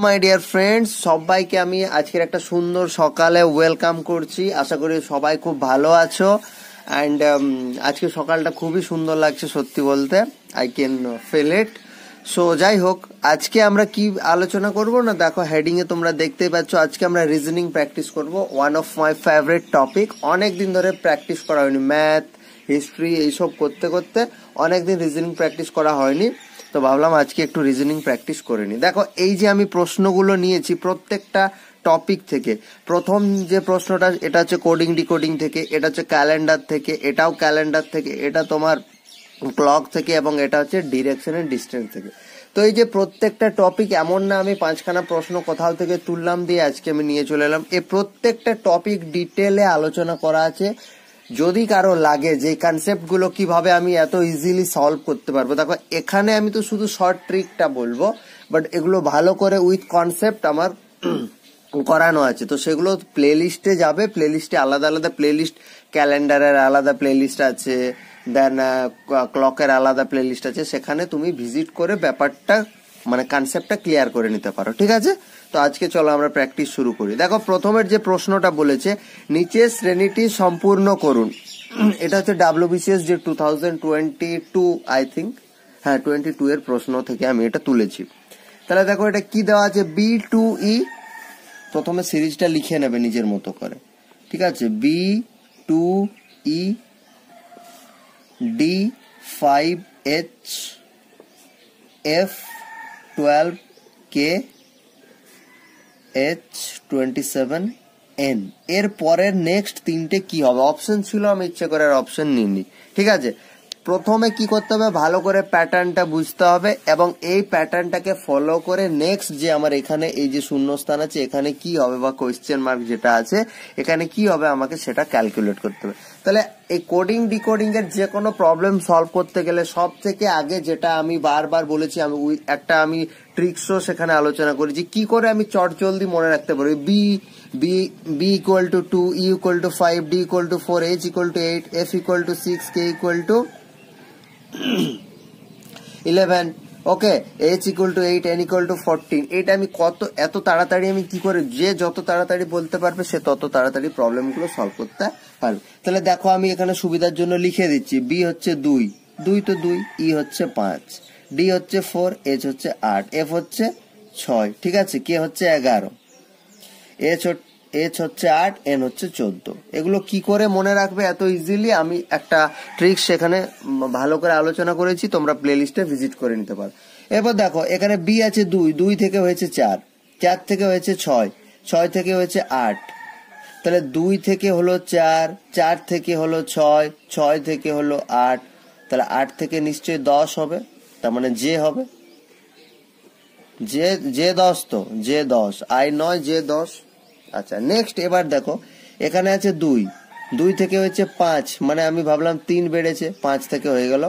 My dear friends, সবাইকে আমি আজকের একটা সুন্দর সকালে ওয়েলকাম করছি। আশা করি সবাই খুব ভালো আছো। অ্যান্ড আজকে সকালটা খুবই সুন্দর লাগছে, সত্যি বলতে I can feel it. So যাই হোক, আজকে আমরা কি আলোচনা করব না, দেখো হেডিং এ তোমরা দেখতেই পাচ্ছ। আজকে আমরা রিজনিং প্র্যাকটিস করব, one of my favourite topic. অনেকদিন ধরে প্র্যাকটিস করা হয়নি, ম্যাথ হিস্ট্রি এইসব করতে করতে অনেকদিন রিজনিং প্র্যাকটিস করা হয়নি। তো ভাবলাম আজকে একটু রিজনিং প্র্যাকটিস করে নিই। দেখো, এই যে আমি প্রশ্নগুলো নিয়েছি প্রত্যেকটা টপিক থেকে। প্রথম যে প্রশ্নটা, এটা হচ্ছে কোডিং ডিকোডিং থেকে, এটা হচ্ছে ক্যালেন্ডার থেকে, এটাও ক্যালেন্ডার থেকে, এটা তোমার ক্লক থেকে, এবং এটা হচ্ছে ডিরেকশন এন্ড ডিস্টেন্স থেকে। তো এই যে প্রত্যেকটা টপিক, এমন না আমি পাঁচখানা প্রশ্ন কোথাও থেকে তুললাম দিয়ে আজকে আমি নিয়ে চলে এলাম। এই প্রত্যেকটা টপিক ডিটেলে আলোচনা করা আছে। যদি কারো লাগে যে কনসেপ্ট গুলো কিভাবে আমি এত ইজিলি সলভ করতে পারবো, দেখো এখানে আমি তো শুধু শর্ট ট্রিকটা বলবো, বাট এগুলো ভালো করে উইথ কনসেপ্ট আমার করানো আছে। তো সেগুলো প্লে লিস্টে যাবে, প্লে লিস্টে আলাদা আলাদা প্লে লিস্ট, ক্যালেন্ডারের আলাদা প্লে লিস্ট আছে, দেন ক্লকের আলাদা প্লে লিস্ট আছে। সেখানে তুমি ভিজিট করে ব্যাপারটা মানে কনসেপ্টটা ক্লিয়ার করে নিতে পারো, ঠিক আছে? তো আজকে চলো আমরা প্র্যাকটিস শুরু করি। দেখো, প্রথমের যে প্রশ্নটা বলেছে, নিচে শ্রেণীটি সম্পূর্ণ করুন। এটা হচ্ছে WBCS যে 2022 আই থিঙ্ক, হ্যাঁ 22 এর প্রশ্ন থেকে আমি এটা তুলেছি। তাহলে দেখো এটা কি দেওয়া আছে, B2E। প্রথমে সিরিজটা লিখে নেবে নিজের মতো করে, ঠিক আছে? B2E D5H F12K H27N। এর পরের নেক্সট তিনটে কি হবে? অপশন ছিল, আমি ইচ্ছে করে আর অপশন নিইনি, ঠিক আছে? প্রথমে কি করতে হবে, ভালো করে প্যাটার্নটা বুঝতে হবে, এবং এই প্যাটার্নটাকে ফলো করে নেক্সট যে আমার এখানে এই যে শূন্যস্থান আছে, এখানে কি হবে বা কোয়েশ্চেন মার্ক যেটা আছে এখানে কি হবে আমাকে সেটা ক্যালকুলেট করতে হবে। তাহলে এই কোডিং ডিকোডিং এর যে কোনো প্রবলেম সলভ করতে গেলে সব থেকে আগে যেটা আমি বারবার বলেছি, আমি ট্রিক্সও সেখানে আলোচনা করেছি, কি করে আমি চট জলদি মনে রাখতে পারি। B equal to 2, E equal to 5, D equal to 4, H equal to 8, F equal to 6, K equal to 11, okay, H equal to 8, N equal to 14। এটা আমি এত তাড়াতাড়ি আমি কি করে, যে যত তাড়াতাড়ি বলতে পারবে সে তত তাড়াতাড়ি প্রবলেমগুলো সলভ করতে পারবে। তাহলে দেখো আমি এখানে সুবিধার জন্য লিখে দিচ্ছি, B হচ্ছে 2 তো 2, E হচ্ছে 5, D হচ্ছে 4, H হচ্ছে 8, F হচ্ছে 6, ঠিক আছে? K হচ্ছে 11, H হচ্ছে 8, N হচ্ছে 14। এগুলো কি করে মনে রাখবে এত ইজিলি, আমি একটা ট্রিক সেখানে ভালো করে আলোচনা করেছি, তোমরা প্লে লিস্টে ভিজিট করে নিতে পারো। এরপর দেখো এখানে B আছে 2 থেকে হয়েছে 4 থেকে হয়েছে 6 থেকে হয়েছে 8। তাহলে 2 থেকে হলো 4 থেকে হলো 6 থেকে হলো 8। তাহলে 8 থেকে নিশ্চয়ই 10 হবে, তার মানে যে হবে যে 10, তো যে 10 আই নয়, যে 10। আচ্ছা, নেক্সট এবার দেখো এখানে আছে 2 থেকে হয়েছে 5, মানে আমি ভাবলাম 3 বেড়েছে, 5 থেকে হয়ে গেল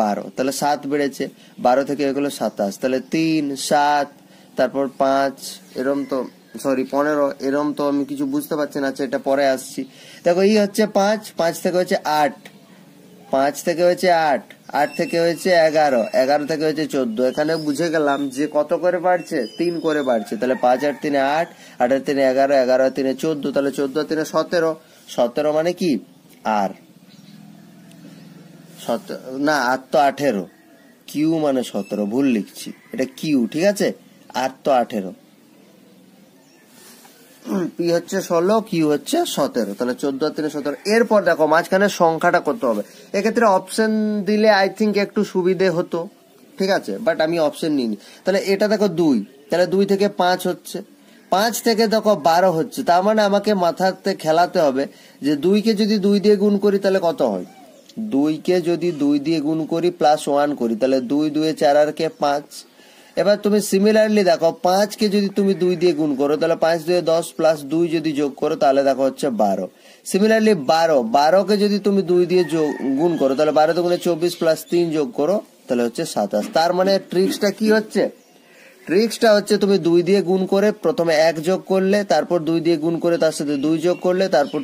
12। তাহলে 7 বেড়েছে, 12 থেকে হয়ে গেল 27। তাহলে 3, 7, তারপর 5, এরম তো 15, এরম তো আমি কিছু বুঝতে পারছি না। আচ্ছা, এটা পরে আসছি। দেখো এই হচ্ছে 5 থেকে হয়েছে 8, 5 থেকে হয়েছে 8 থেকে হয়েছে 11 থেকে হয়েছে 14। এখানে বুঝে গেলাম যে কত করে বাড়ছে, 3 করে বাড়ছে। তাহলে 5 আর 3 8, 8 আর 3 11, 11 আর 3 14। তাহলে 14 আর 3 17 মানে কি আর 17 না, আর তো 18, কিউ মানে 17, ভুল লিখছি, এটা কিউ, ঠিক আছে? আর তো 18, পি হচ্ছে 16, কিউ হচ্ছে 17। তাহলে 14 আর 3 17। এরপর দেখো মাঝখানে সংখ্যাটা কত হবে। এক্ষেত্রে অপশন দিলে আই থিঙ্ক একটু সুবিধে হতো, ঠিক আছে? বাট আমি অপশন নিইনি। তাহলে এটা দেখো 2, তাহলে 2 থেকে 5 হচ্ছে, 5 থেকে দেখো 12 হচ্ছে। তার মানে আমাকে মাথাতে খেলাতে হবে যে 2 কে যদি 2 দিয়ে গুণ করি তাহলে কত হয়। 2 কে যদি 2 দিয়ে গুণ করি প্লাস 1 করি, তাহলে 2 2 4 আর কে 5। এবার তুমি সিমিলারলি দেখো 5 কে যদি তুমি 2 দিয়ে গুণ করো তাহলে 5 2 10 প্লাস 2 যদি যোগ করো তাহলে দেখো হচ্ছে 12। সিমিলারলি 12 কে যদি তুমি 2 দিয়ে গুণ করো তাহলে 12 দুগুণে 24 প্লাস 3 যোগ করো তাহলে হচ্ছে 27। তার মানে ট্রিক্সটা কি হচ্ছে, ট্রিক্সটা হচ্ছে তুমি 2 দিয়ে গুণ করে প্রথমে 1 যোগ করলে, তারপর 2 দিয়ে গুণ করে তার সাথে 2 যোগ করলে, তারপর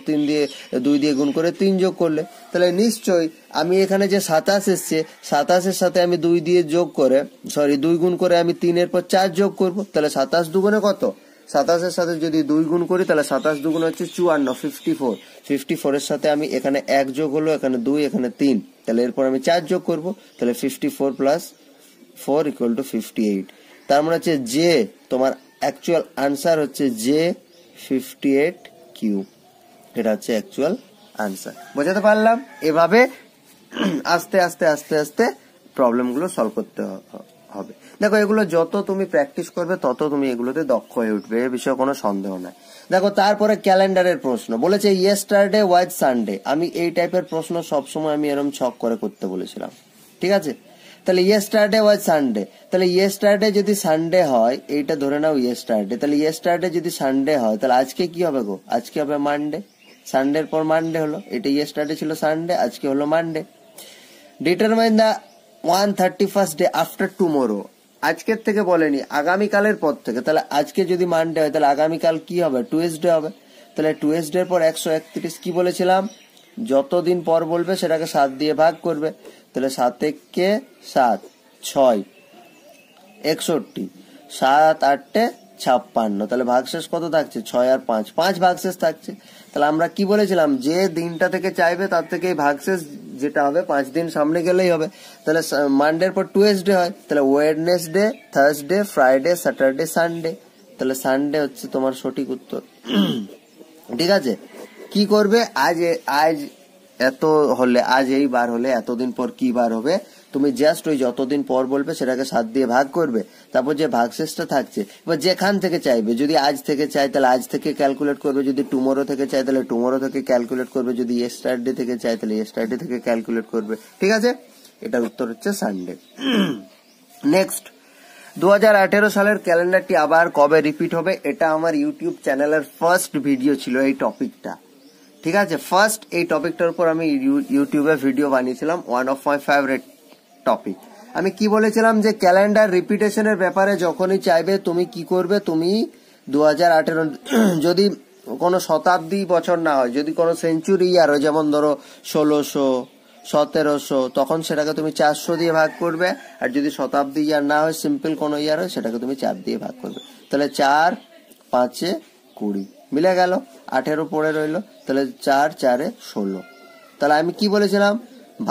2 দিয়ে গুণ করে 3 যোগ করলে, তাহলে নিশ্চয়ই আমি এখানে যে 27 এসছে 27-এর সাথে আমি 2 দিয়ে যোগ করে 2 গুণ করে আমি 3 এর পর 4 যোগ করব, তাহলে 27 দুগুণে কত? 27-এর সাথে যদি 2 গুণ করি তাহলে 27 দুগুণে হচ্ছে 54, 54। 54-এর সাথে আমি এখানে 1 যোগ হলো, এখানে 2, এখানে 3, তাহলে এরপর আমি 4 যোগ করব, তাহলে 54 প্লাস 4 ইকুয়াল টু 58। তার মানে হচ্ছে যে তোমার অ্যাকচুয়াল আনসার হচ্ছে যে 58 কিউব, এটা হচ্ছে অ্যাকচুয়াল আনসার। বোঝাতে পারলাম? এভাবে আস্তে আস্তে আস্তে আস্তে প্রবলেমগুলো সলভ করতে হবে। দেখো এগুলো যত তুমি প্র্যাকটিস করবে তত তুমি এগুলোতে দক্ষ হয়ে উঠবে, এ বিষয়ে কোনো সন্দেহ নাই। দেখো তারপরে ক্যালেন্ডারের প্রশ্ন বলেছে ইয়েস্টারডে ওয়াজ সানডে। আমি এই টাইপের প্রশ্ন সবসময় আমি এরকম ছক করে করতে বলেছিলাম, ঠিক আছে? তাহলে ইয়েস্টারডে ওয়াজ সানডে, তাহলে ইয়েস্টারডে যদি সানডে হয়, এইটা ধরে নাও ইয়েস্টারডে, তাহলে ইয়েস্টারডে যদি সানডে হয় তাহলে আজকে কি হবে গো? আজকে হবে মানডে। সানডের পর মানডে হলো, এটা ইয়েস্টারডে ছিল সানডে, আজকে হলো মানডে। ডিটারমাইন দা 131st ডে আফটার টুমোরো। আজকের থেকে বলেনি, আগামীকালের পর থেকে। তাহলে আজকে যদি মানডে হয় তাহলে আগামীকাল কি হবে? টুয়েসডে হবে। তাহলে টুয়েসডে পর 131 কি বলেছিলাম? যতদিন পর বলবে সেটাকে 7 দিয়ে ভাগ করবে। তাহলে 7 কে 7, 6, 61, 7 8 56। তাহলে ভাগশেষ কত থাকছে? 6 আর 5, 5 ভাগশেষ থাকছে। তাহলে আমরা কি বলেছিলাম? যে দিনটা থেকে চাইবে তার থেকে ভাগশেষ যেটা হবে 5 দিন সামনে গেলেই হবে। তাহলে মানডের পর টুয়েসডে হয়, তাহলে Wednesday, Thursday, Friday, Saturday, Sunday. তাহলে সানডে হচ্ছে তোমার সঠিক উত্তর। ঠিক আছে? কি করবে? আজ এত হলে, আজ এই বার হলে এতদিন পর কি বার হবে, তুমি জাস্ট ওই যতদিন পর বলবে সেটাকে 7 দিয়ে ভাগ করবে, তারপর যে ভাগশেষটা থাকছে এবার যেখান থেকে চাইবে, যদি আজ থেকে চাই তাহলে আজ থেকে ক্যালকুলেট করবে, যদি টুমোরো থেকে চাই তাহলে টুমোরো থেকে ক্যালকুলেট করবে, যদি ইয়েস্টারডে থেকে চাই তাহলে ইয়েস্টারডে থেকে ক্যালকুলেট করবে। ঠিক আছে? এটার উত্তর হচ্ছে সানডে। নেক্সট, 2018 সালের ক্যালেন্ডারটি আবার কবে রিপিট হবে? এটা আমার ইউটিউব চ্যানেলের ফার্স্ট ভিডিও ছিল এই টপিকটা। ঠিক আছে? ফার্স্ট এই টপিকটার উপর আমি ইউটিউবে ভিডিও বানিয়েছিলাম, one of my favourite topic. আমি কি বলেছিলাম যে ক্যালেন্ডার রিপিটেশনের ব্যাপারে যখনই চাইবে তুমি কি করবে, তুমি 2018 যদি কোনো শতাব্দী বছর না হয়, যদি কোনো সেঞ্চুরি ইয়ার হয়, যেমন ধরো 1600, 1700, তখন সেটাকে তুমি 400 দিয়ে ভাগ করবে। আর যদি শতাব্দী ইয়ার না হয়, সিম্পল কোনো ইয়ার হয়, সেটাকে তুমি 4 দিয়ে ভাগ করবে। তাহলে 4 5 20 মিলে গেল, 18 পড়ে রইলো, তাহলে 4 4 16। তাহলে আমি কি বলেছিলাম?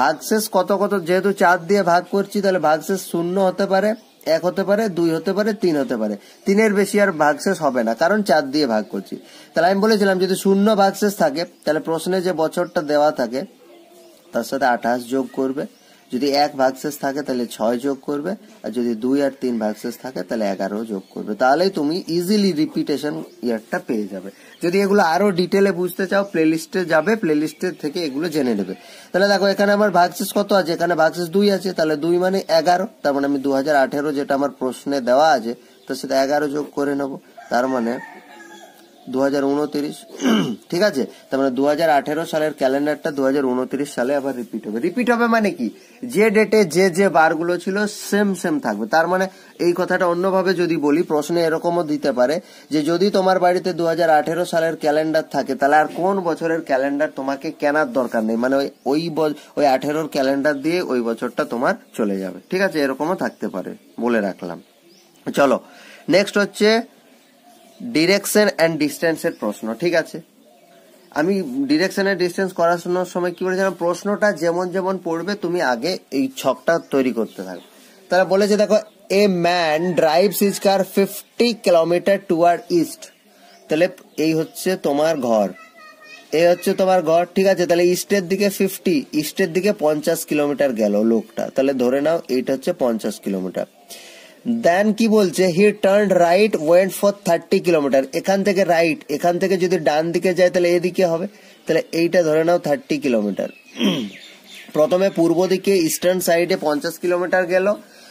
ভাগশেষ কত কত, যেহেতু 4 দিয়ে ভাগ করছি তাহলে ভাগশেষ 0 হতে পারে, 1 হতে পারে, 2 হতে পারে, 3 হতে পারে। 3-এর বেশি আর ভাগশেষ হবে না, কারণ 4 দিয়ে ভাগ করছি। তাহলে আমি বলেছিলাম যদি 0 ভাগশেষ থাকে তাহলে প্রশ্নে যে বছরটা দেওয়া থাকে তার সাথে 28 যোগ করবে, যদি 1 ভাগশেষ থাকে তাহলে 6 যোগ করবে, আর যদি 2 আর 3 ভাগশেষ থাকে তাহলে 11 যোগ করবে। তাহলেই তুমি ইজিলি রিপিটেশন ইয়ারটা পেয়ে যাবে। যদি এগুলো আরো ডিটেলে বুঝতে চাও প্লেলিস্টে যাবে, প্লেলিস্টের থেকে এগুলো জেনে নেবে। তাহলে দেখো এখানে আমার ভাগশেষ কত আছে? এখানে ভাগশেষ 2 আছে, তাহলে 2 মানে 11। তার মানে আমি 2018 যেটা আমার প্রশ্নে দেওয়া আছে তার সাথে 11 যোগ করে নেব, তার মানে 2029। ঠিক আছে? তার মানে 2018 সালের ক্যালেন্ডারটা 2029 সালে আবার রিপিট হবে। রিপিট হবে মানে কি? যে ডেটে যে বারগুলো ছিল সেম সেম থাকবে। তার মানে এই কথাটা অন্যভাবে যদি বলি, প্রশ্নে এরকমও দিতে পারে যে যদি তোমার বাড়িতে 2018 সালের ক্যালেন্ডার থাকে তাহলে আর কোন বছরের ক্যালেন্ডার তোমাকে কেনার দরকার নেই, মানে ওই 18 ক্যালেন্ডার দিয়ে ওই বছরটা তোমার চলে যাবে। ঠিক আছে? এরকমও থাকতে পারে, বলে রাখলাম। চলো নেক্সট হচ্ছে ডিরেকশন এন্ড ডিস্টেন্সের প্রশ্ন। ঠিক আছে? আমি ডিরেকশন এন্ড ডিস্টেন্স করানোর সময় কি বলেছিলাম, প্রশ্নটা যেমন যেমন পড়বে তুমি আগে এই ছকটা তৈরি করতে থাকবে। তারা বলেছে দেখো, a man drives his car 50 kilometre toward east. তাহলে এই হচ্ছে তোমার ঘর, এই হচ্ছে তোমার ঘর। ঠিক আছে? তাহলে ইস্টের দিকে 50, ইস্টের দিকে 50 কিলোমিটার গেল লোকটা, তাহলে ধরে নাও এইটা হচ্ছে 50 কিলোমিটার। দেন কি বলছে, he turn right went for 30 kilometre. এখান থেকে রাইট, এখান থেকে যদি ডান দিকে যায় তাহলে এদিকে হবে, তাহলে এইটা ধরে নাও 30 কিলোমিটার। প্রথমে পূর্ব দিকে ইস্টার্ন সাইডে 50 কিলোমিটার গেল,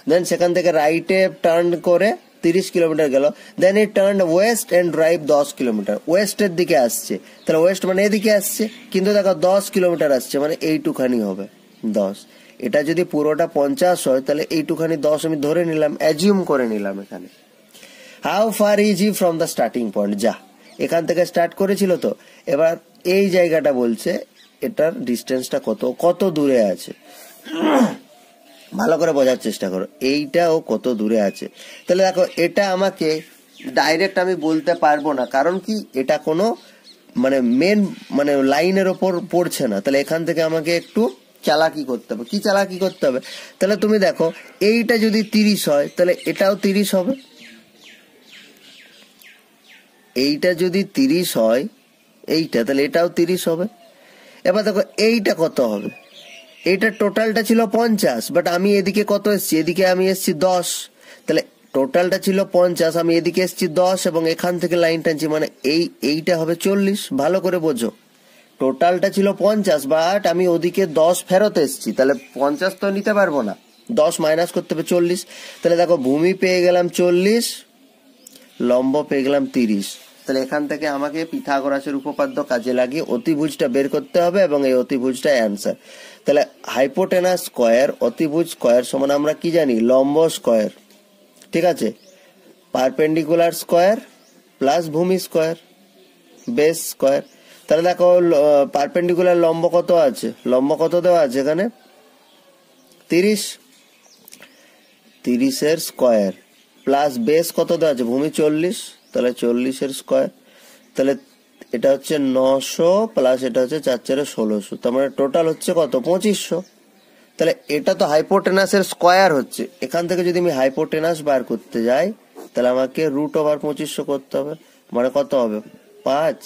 দেন সেখান থেকে রাইটে টার্ন করে 30 কিলোমিটার গেল, then he turn west and drive 10 kilometre. ওয়েস্টের দিকে আসছে, তাহলে ওয়েস্ট মানে এদিকে আসছে, কিন্তু দেখো 10 কিলোমিটার আসছে, মানে এইটুখানি হবে 10। এটা যদি পুরোটা 50 হয় তাহলে এইটুখানি 10 আমি ধরে নিলাম, অ্যাজিউম করে নিলাম এখানে। How far is he from the starting point, যা এখান থেকে স্টার্ট করেছিল তো, এবার এই জায়গাটা বলছে এটার ডিস্টেন্সটা কত দূরে আছে, ভালো করে বোঝার চেষ্টা করো, এইটা ও কত দূরে আছে। তাহলে দেখো এটা আমাকে ডাইরেক্ট আমি বলতে পারবো না, কারণ কি এটা কোনো মানে মেন মানে লাইনের ওপর পড়ছে না। তাহলে এখান থেকে আমাকে একটু চালাকি করতে হবে। কি চালাকি করতে হবে? তাহলে তুমি দেখো এইটা যদি 30 হয় তাহলে এটাও 30 হবে, এইটা যদি 30 হয় এইটা, তাহলে এটাও 30 হবে। এবার দেখো এইটা কত হবে, এইটা টোটালটা ছিল 50, বাট আমি এদিকে কত এসছি, এদিকে আমি এসছি 10, তাহলে টোটালটা ছিল 50, আমি এদিকে এসছি 10 এবং এখান থেকে লাইন টানছি, মানে এইটা হবে 40। ভালো করে বোঝো, টোটালটা ছিল 50 বাট আমি ওদিকে 10 ফেরত এসছি, তাহলে 50 তো নিতে পারবো না, 10 মাইনাস করতে হবে 40। তাহলে দেখো ভূমি পেয়ে গেলাম 40, লম্ব পেয়ে গেলাম 30। তাহলে এখান থেকে আমাকে পিথাগোরাসের উপপাদ্য কাজে লাগিয়ে অতিভুজটা বের করতে হবে এবং এই অতিভুজটা অ্যান্সার। তাহলে হাইপোটেনাস স্কয়ার অতিভুজ স্কয়ার সমান আমরা কি জানি, লম্ব স্কয়ার, ঠিক আছে, পারপেন্ডিকুলার স্কয়ার প্লাস ভূমি স্কয়ার বেস স্কয়ার। তাহলে দেখো পারপেন্ডিকুলার লম্ব কত আছে, লম্ব কত দেওয়া আছে এখানে 30, 30 স্কয়ার প্লাস বেস কত দেওয়া আছে ভূমি 40, তাহলে 40 স্কয়ার, তাহলে এটা হচ্ছে 900 প্লাস এটা হচ্ছে 4 4 1600, তার মানে টোটাল হচ্ছে কত 2500। তাহলে এটা তো হাইপোটেনাসের স্কয়ার হচ্ছে, এখান থেকে যদি আমি হাইপোটেনাস বার করতে যাই তাহলে আমাকে √2500 করতে হবে, মানে কত হবে 5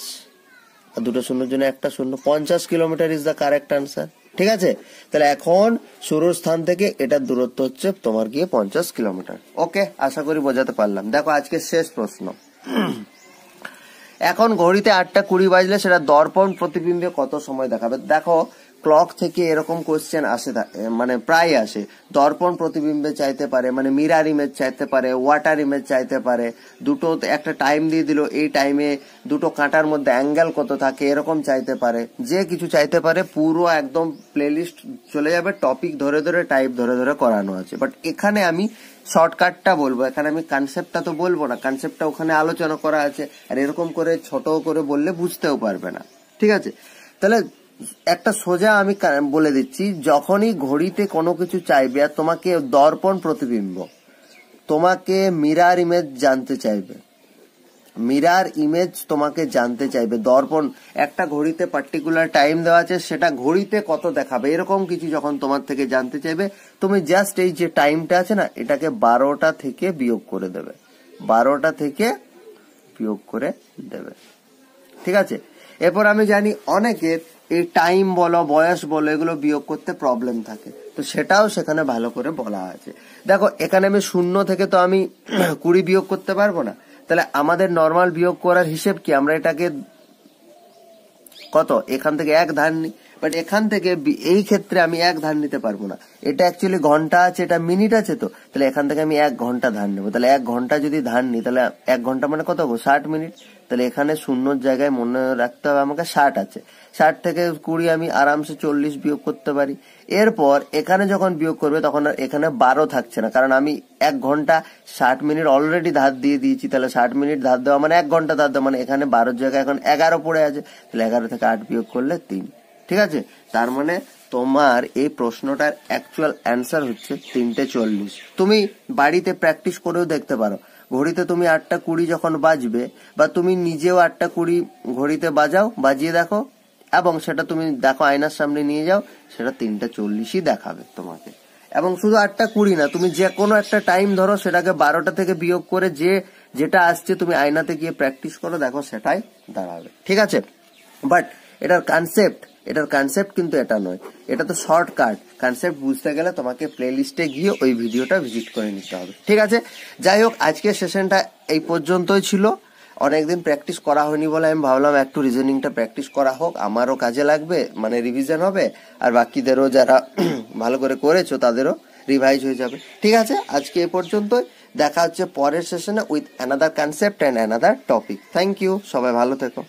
আর দুটো শূন্যের জন্য একটা শূন্য, 50 kilometre is the correct answer. ঠিক আছে, তাহলে এখন শুরুর স্থান থেকে এটার দূরত্ব হচ্ছে তোমার গিয়ে 50 কিলোমিটার। ওকে, আশা করি বোঝাতে পারলাম। দেখো আজকে শেষ প্রশ্ন। এখন ঘড়িতে 8:20 বাজলে সেটা দর্পণ প্রতিবিম্বে কত সময় দেখাবে? দেখো ক্লক থেকে এরকম কোশ্চেন আসে, মানে প্রায় আসে। দর্পণ প্রতিবিম্বে চাইতে পারে, মানে মিরার ইমেজ চাইতে পারে, ওয়াটার ইমেজ চাইতে পারে, দুটো একটা টাইম দিয়ে দিল, এই টাইমে দুটো কাঁটার মধ্যে অ্যাঙ্গেল কত থাকে এরকম চাইতে পারে, যে কিছু চাইতে পারে। পুরো একদম প্লেলিস্ট চলে যাবে, টপিক ধরে ধরে টাইপ ধরে ধরে করানো আছে। বাট এখানে আমি শর্টকাটটা বলবো, এখানে আমি কনসেপ্টটা তো বলবো না, কনসেপ্টটা ওখানে আলোচনা করা আছে, আর এরকম করে ছোট করে বললে বুঝতেও পারবে না। ঠিক আছে, তাহলে একটা সোজা আমি বলে দিচ্ছি, যখনই ঘড়িতে কোনো কিছু চাইবে আর তোমাকে দর্পণ প্রতিবিম্ব, তোমাকে মিরার ইমেজ জানতে চাইবে, মিরার ইমেজ তোমাকে জানতে চাইবে, দর্পণ একটা ঘড়িতে পার্টিকুলার টাইম দেওয়া আছে, সেটা ঘড়িতে কত দেখাবে এরকম কিছু যখন তোমার থেকে জানতে চাইবে, তুমি জাস্ট এই যে টাইমটা আছে না, এটাকে 12টা থেকে বিয়োগ করে দেবে, 12টা থেকে বিয়োগ করে দেবে। ঠিক আছে, এরপর আমি জানি অনেকের এই টাইম বলো বয়স বলো এগুলো বিয়োগ করতে প্রবলেম থাকে, তো সেটাও সেখানে ভালো করে বলা আছে। দেখো এখানে আমি 0 থেকে তো আমি 20 বিয়োগ করতে পারবো না, তাহলে আমাদের নর্মাল বিয়োগ করার হিসেব কি, আমরা এটাকে কত এখান থেকে 1 ধার নিই, বাট এখান থেকে এই ক্ষেত্রে আমি 1 ধার নিতে পারবো না, এটা অ্যাকচুয়ালি ঘন্টা আছে, এটা মিনিট আছে, তো তাহলে এখান থেকে আমি 1 ঘন্টা ধার নেবো। তাহলে 1 ঘন্টা যদি ধার নিই তাহলে 1 ঘন্টা মানে কত হবে 60 মিনিট। তাহলে এখানে শূন্যর জায়গায় মনে রাখতে হবে আমাকে 60 আছে, 60 থেকে 20 আমি আরামসে 40 বিয়োগ করতে পারি। এরপর এখানে যখন বিয়োগ করবে তখন আর এখানে 12 থাকছে না, কারণ আমি 1 ঘন্টা 60 মিনিট অলরেডি ধার দিয়ে দিয়েছি, তাহলে 60 মিনিট ধার দেওয়া মানে 1 ঘন্টা ধার দেওয়া, মানে এখানে 12 জায়গায় এখন 11 পড়ে আছে, তাহলে 11 থেকে 8 বিয়োগ করলে 3। ঠিক আছে, তার মানে তোমার এই প্রশ্নটার অ্যাকচুয়াল অ্যান্সার হচ্ছে 3:40। তুমি বাড়িতে প্র্যাকটিস করেও দেখতে পারো, ঘড়িতে তুমি 8:20 যখন বাজবে, বা তুমি নিজেও 8:20 ঘড়িতে বাজাও, বাজিয়ে দেখো, এবং সেটা তুমি দেখো আয়নার সামনে নিয়ে যাও, সেটা 3:40ই দেখাবে তোমাকে। এবং শুধু 8:20 না, তুমি যে কোনো একটা টাইম ধরো, সেটাকে 12টা থেকে বিয়োগ করে যেটা আসছে তুমি আয়নাতে গিয়ে প্র্যাকটিস করো, দেখো সেটাই দাঁড়াবে। ঠিক আছে, বাট এটার কনসেপ্ট কিন্তু এটা নয়, এটা তো শর্টকাট। কনসেপ্ট বুঝতে গেলে তোমাকে প্লে লিস্টে গিয়ে ওই ভিডিওটা ভিজিট করে নিতে হবে। ঠিক আছে, যাই হোক আজকের সেশনটা এই পর্যন্তই ছিল। অনেকদিন প্র্যাকটিস করা হয়নি বলে আমি ভাবলাম একটু রিজনিংটা প্র্যাকটিস করা হোক, আমারও কাজে লাগবে, মানে রিভিশন হবে, আর বাকিদেরও যারা ভালো করে করেছো তাদেরও রিভাইজ হয়ে যাবে। ঠিক আছে, আজকে এ পর্যন্তই, দেখা হচ্ছে পরের সেশনে with another concept and another topic. Thank you, সবাই ভালো থেকো।